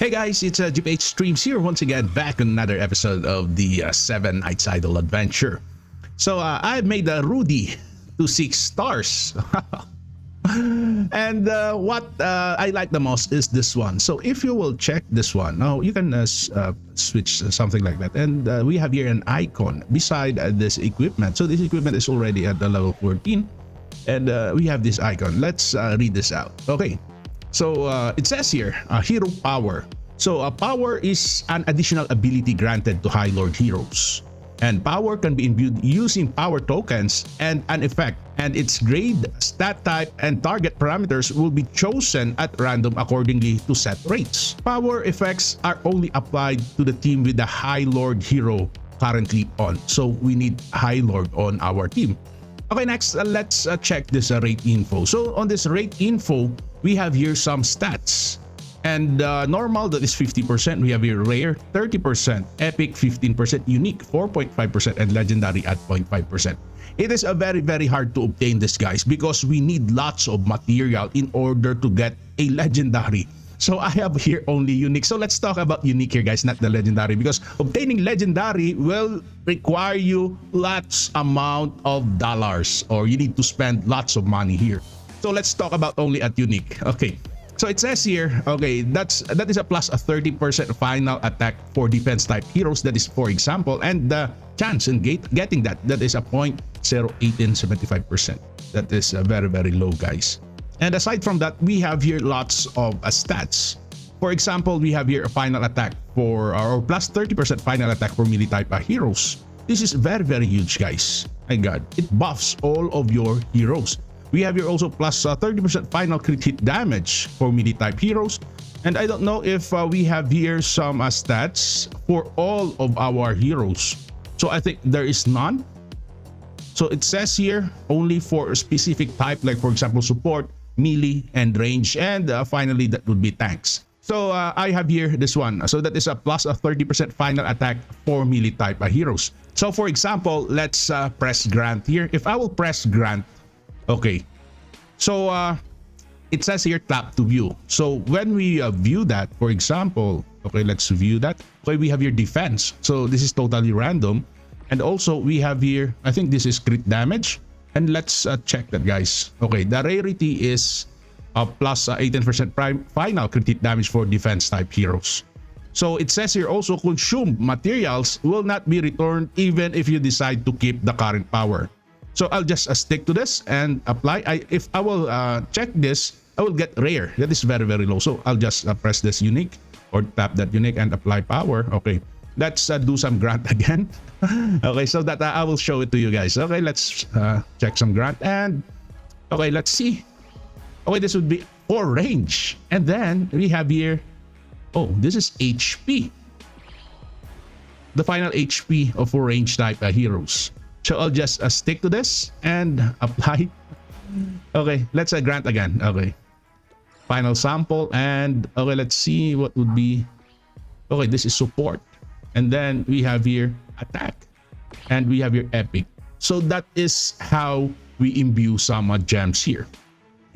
Hey guys, it's GPH Streams here once again, back on another episode of the 7 Nights Idol Adventure. So I've made Rudy to 6 stars. And what I like the most is this one. So if you will check this one, now you can switch something like that. And we have here an icon beside this equipment. So this equipment is already at the level 14. And we have this icon. Let's read this out. Okay. So it says here, Hero Power. So Power is an additional ability granted to High Lord heroes. And power can be imbued using power tokens and an effect. And its grade, stat type, and target parameters will be chosen at random accordingly to set rates. Power effects are only applied to the team with the High Lord hero currently on. So we need High Lord on our team. Okay, next, let's check this rate info. So on this rate info, we have here some stats. And normal, that is 50%. We have here rare, 30%, epic, 15%, unique, 4.5%, and legendary at 0.5%. It is a very hard to obtain this, guys, because we need lots of material in order to get a legendary. So I have here only unique. So let's talk about unique here, guys, not the legendary, because obtaining legendary will require you lots amount of dollars, or you need to spend lots of money here. So let's talk about only at unique. Okay. So it says here, okay, that is a plus a 30% final attack for defense type heroes. That is, for example, and the chance in getting that is a 0.01875%. That is very low, guys. And aside from that, we have here lots of stats. For example, we have here a final attack for, or plus 30% final attack for melee type heroes. This is very huge, guys. My God, it buffs all of your heroes. We have here also plus 30% final crit hit damage for melee type heroes. And I don't know if we have here some stats for all of our heroes. So I think there is none. So it says here only for a specific type, like for example support, melee, and range, and finally that would be tanks. So I have here this one. So that is a plus a 30% final attack for melee type heroes. So for example, let's press grant here. If I will press grant, okay, so it says here tap to view. So when we view that, for example, okay, let's view that. Okay, we have here defense. So this is totally random. And also we have here, I think this is crit damage. And let's check that, guys. Okay, the rarity is plus 18% final crit hit damage for defense type heroes. So it says here also consumed materials will not be returned even if you decide to keep the current power. So I'll just stick to this and apply. If I will check this, I will get rare. That is very low. So I'll just press this unique or tap that unique and apply power. Okay, let's do some grant again. Okay, so that I will show it to you guys. Okay, let's check some grant and okay, let's see. Okay, this would be for range. And then we have here, oh, this is HP. The final HP of for range type heroes. So I'll just stick to this and apply. Okay, let's grant again. Okay, final sample, and okay, let's see what would be. Okay, this is support, and then we have here attack, and we have here epic. So that is how we imbue some gems here,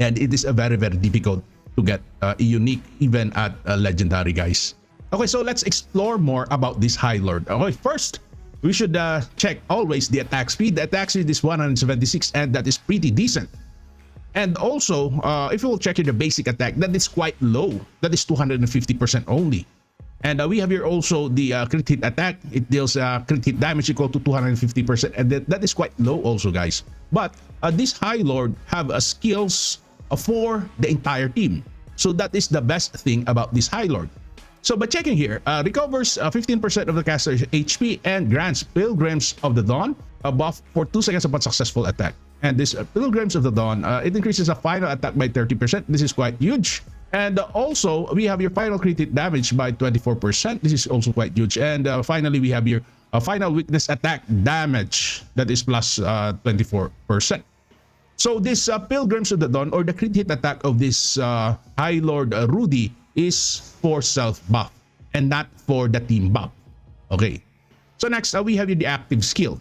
and it is a very difficult to get a unique even at a legendary, guys. Okay, so let's explore more about this High Lord. Okay, first we should check always the attack speed. The attack speed is 176, and that is pretty decent. And also, if you will check here the basic attack, that is quite low. That is 250% only. And we have here also the crit hit attack. It deals crit hit damage equal to 250%, and that is quite low also, guys. But this High Lord have skills for the entire team. So that is the best thing about this High Lord. So by checking here, recovers 15% of the caster's HP and grants Pilgrims of the Dawn a buff for 2 seconds upon successful attack. And this Pilgrims of the Dawn, it increases a final attack by 30%. This is quite huge. And also, we have your final crit hit damage by 24%. This is also quite huge. And finally, we have your final weakness attack damage that is plus 24%. So this Pilgrims of the Dawn, or the crit hit attack of this High Lord Rudy, is for self buff and not for the team buff. Okay, so next we have the active skill,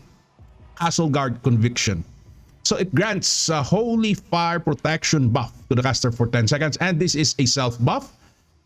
Castle Guard Conviction. So it grants a holy fire protection buff to the caster for 10 seconds, and this is a self buff.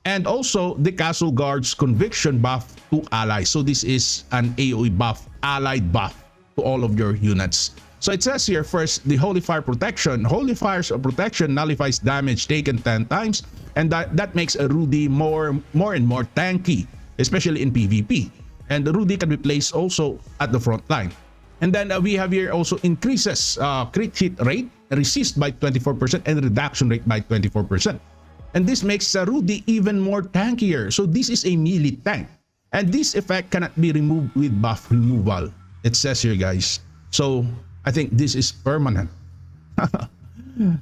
And also the Castle Guard's conviction buff to allies. So this is an AoE buff, allied buff to all of your units. So it says here first, the Holy Fire protection. Holy Fire's protection nullifies damage taken 10 times, and that makes a Rudy more and more tanky, especially in PvP. And the Rudy can be placed also at the front line. And then we have here also increases crit hit rate, resist by 24%, and reduction rate by 24%. And this makes Rudy even more tankier. So this is a melee tank. And this effect cannot be removed with buff removal. It says here, guys. So I think this is permanent.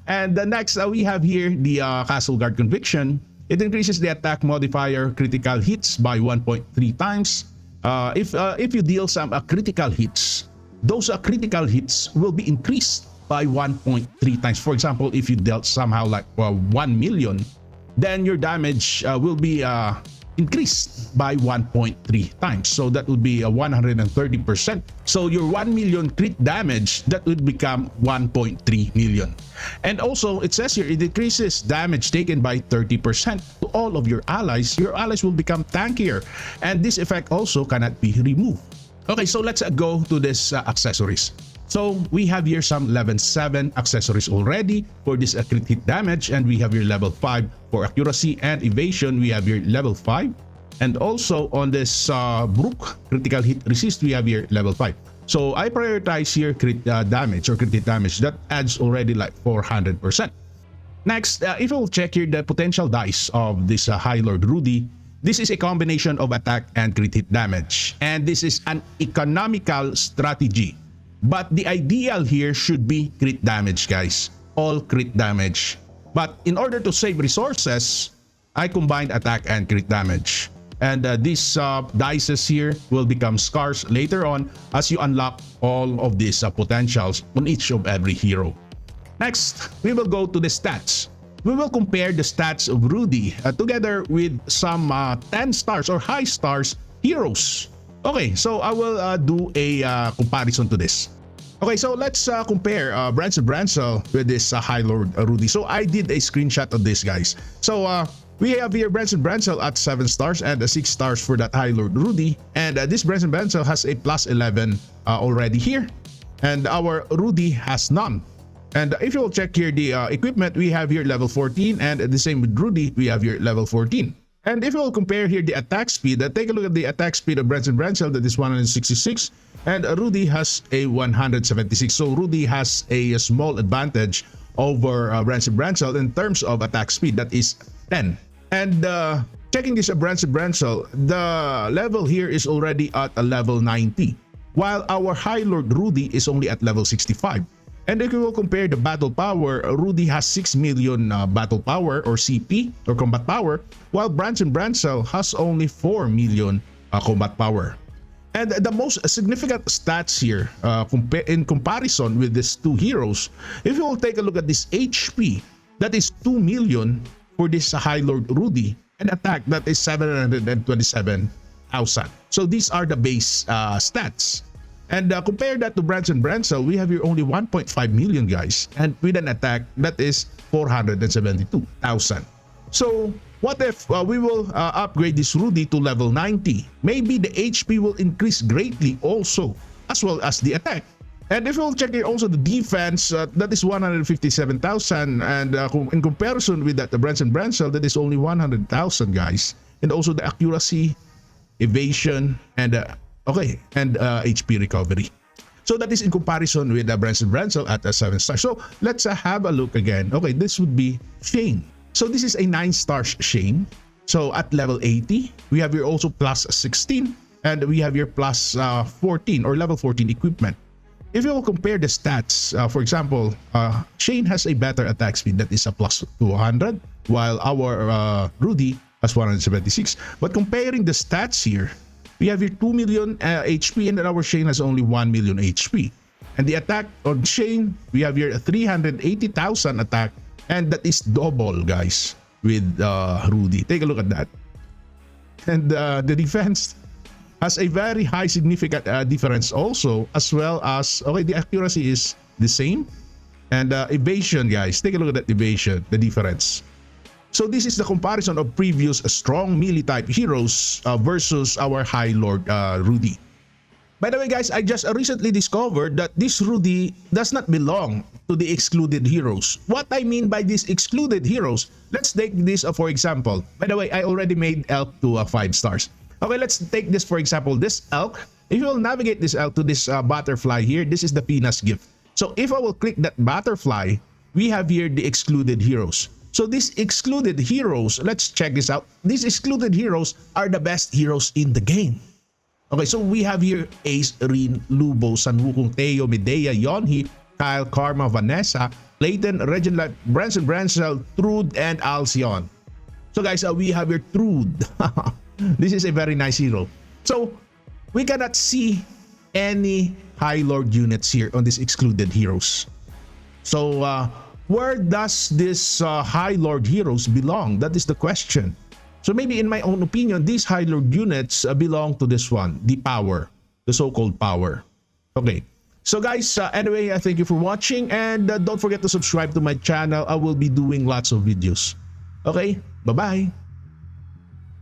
And the next we have here the Castle Guard Conviction. It increases the attack modifier critical hits by 1.3 times. If you deal some critical hits, those critical hits will be increased by 1.3 times. For example, if you dealt somehow like 1 million, then your damage will be increased by 1.3 times. So that would be 130%. So your 1 million crit damage, that would become 1.3 million. And also it says here, it decreases damage taken by 30% to all of your allies. Your allies will become tankier, and this effect also cannot be removed. Okay, so let's go to this accessories. So we have here some level 7 accessories already for this crit hit damage, and we have here level 5 for accuracy and evasion. We have here level 5, and also on this Brook critical hit resist, we have here level 5. So I prioritize here crit damage or crit hit damage. That adds already like 400%. Next, if we'll check here the potential dice of this High Lord Rudy, this is a combination of attack and crit hit damage, and this is an economical strategy. But the ideal here should be crit damage, guys. All crit damage. But in order to save resources, I combined attack and crit damage. And these dices here will become scarce later on as you unlock all of these potentials on each of every hero. Next, we will go to the stats. We will compare the stats of Rudy together with some 10 stars or high stars heroes. Okay, so I will do a comparison to this. Okay, so let's compare Branson Brancel with this High Lord Rudy. So I did a screenshot of this, guys. So we have here Branson Brancel at 7 stars and 6 stars for that High Lord Rudy. And this Branson Brancel has a plus 11 already here. And our Rudy has none. And if you will check here the equipment, we have here level 14, and the same with Rudy, we have here level 14. And if we will compare here the attack speed, take a look at the attack speed of Branson Brancel, that is 166, and Rudy has a 176. So Rudy has a small advantage over Branson Brancel in terms of attack speed, that is 10. And checking this Branson Brancel, the level here is already at a level 90, while our High Lord Rudy is only at level 65. And if we will compare the battle power, Rudy has 6 million battle power or CP or combat power, while Branson Brancel has only 4 million combat power. And the most significant stats here in comparison with these two heroes, if you will take a look at this HP, that is 2 million for this High Lord Rudy, and attack, that is 727,000. So these are the base stats. And compare that to Branson Brancel, we have here only 1.5 million, guys, and with an attack that is 472,000. So what if we will upgrade this Rudy to level 90? Maybe the HP will increase greatly also, as well as the attack. And if we'll check here also the defense, that is 157,000, and in comparison with that, the Branson Brancel, that is only 100,000, guys. And also the accuracy, evasion, and HP recovery. So that is in comparison with Branson Brancel at a 7 star. So let's have a look again. Okay, this would be Shane. So this is a 9 star Shane. So at level 80, we have here also plus 16, and we have here plus 14 or level 14 equipment. If you will compare the stats, for example, Shane has a better attack speed, that is a plus 200, while our Rudy has 176. But comparing the stats here, we have here 2 million HP, and our Shane has only 1 million HP. And the attack on Shane, we have here 380,000 attack, and that is double, guys, with Rudy. Take a look at that. And the defense has a very high significant difference also, as well as, okay, the accuracy is the same. And evasion, guys, take a look at that evasion, the difference. So this is the comparison of previous strong melee type heroes versus our High Lord Rudy. By the way guys, I just recently discovered that this Rudy does not belong to the Excluded Heroes. What I mean by these Excluded Heroes, let's take this for example. By the way, I already made Elk to 5 stars. Okay, let's take this for example. This Elk, if you will navigate this Elk to this butterfly here, this is the Penis gift. So if I will click that butterfly, we have here the Excluded Heroes. So these Excluded Heroes, let's check this out. These Excluded Heroes are the best heroes in the game. Okay, so we have here Ace, Rin, Lubo, Sanwukong, Teo, Medea, Yonhi, Kyle, Karma, Vanessa, Layton, Reginald, Branson, Brancel, Trude, and Alcyon. So guys, we have here Trude. This is a very nice hero. So we cannot see any High Lord units here on these Excluded Heroes. So where does this High Lord heroes belong? That is the question. So maybe in my own opinion, these High Lord units belong to this one, the power, the so-called power. Okay, so guys, anyway, I thank you for watching, and don't forget to subscribe to my channel. I will be doing lots of videos. Okay, bye-bye.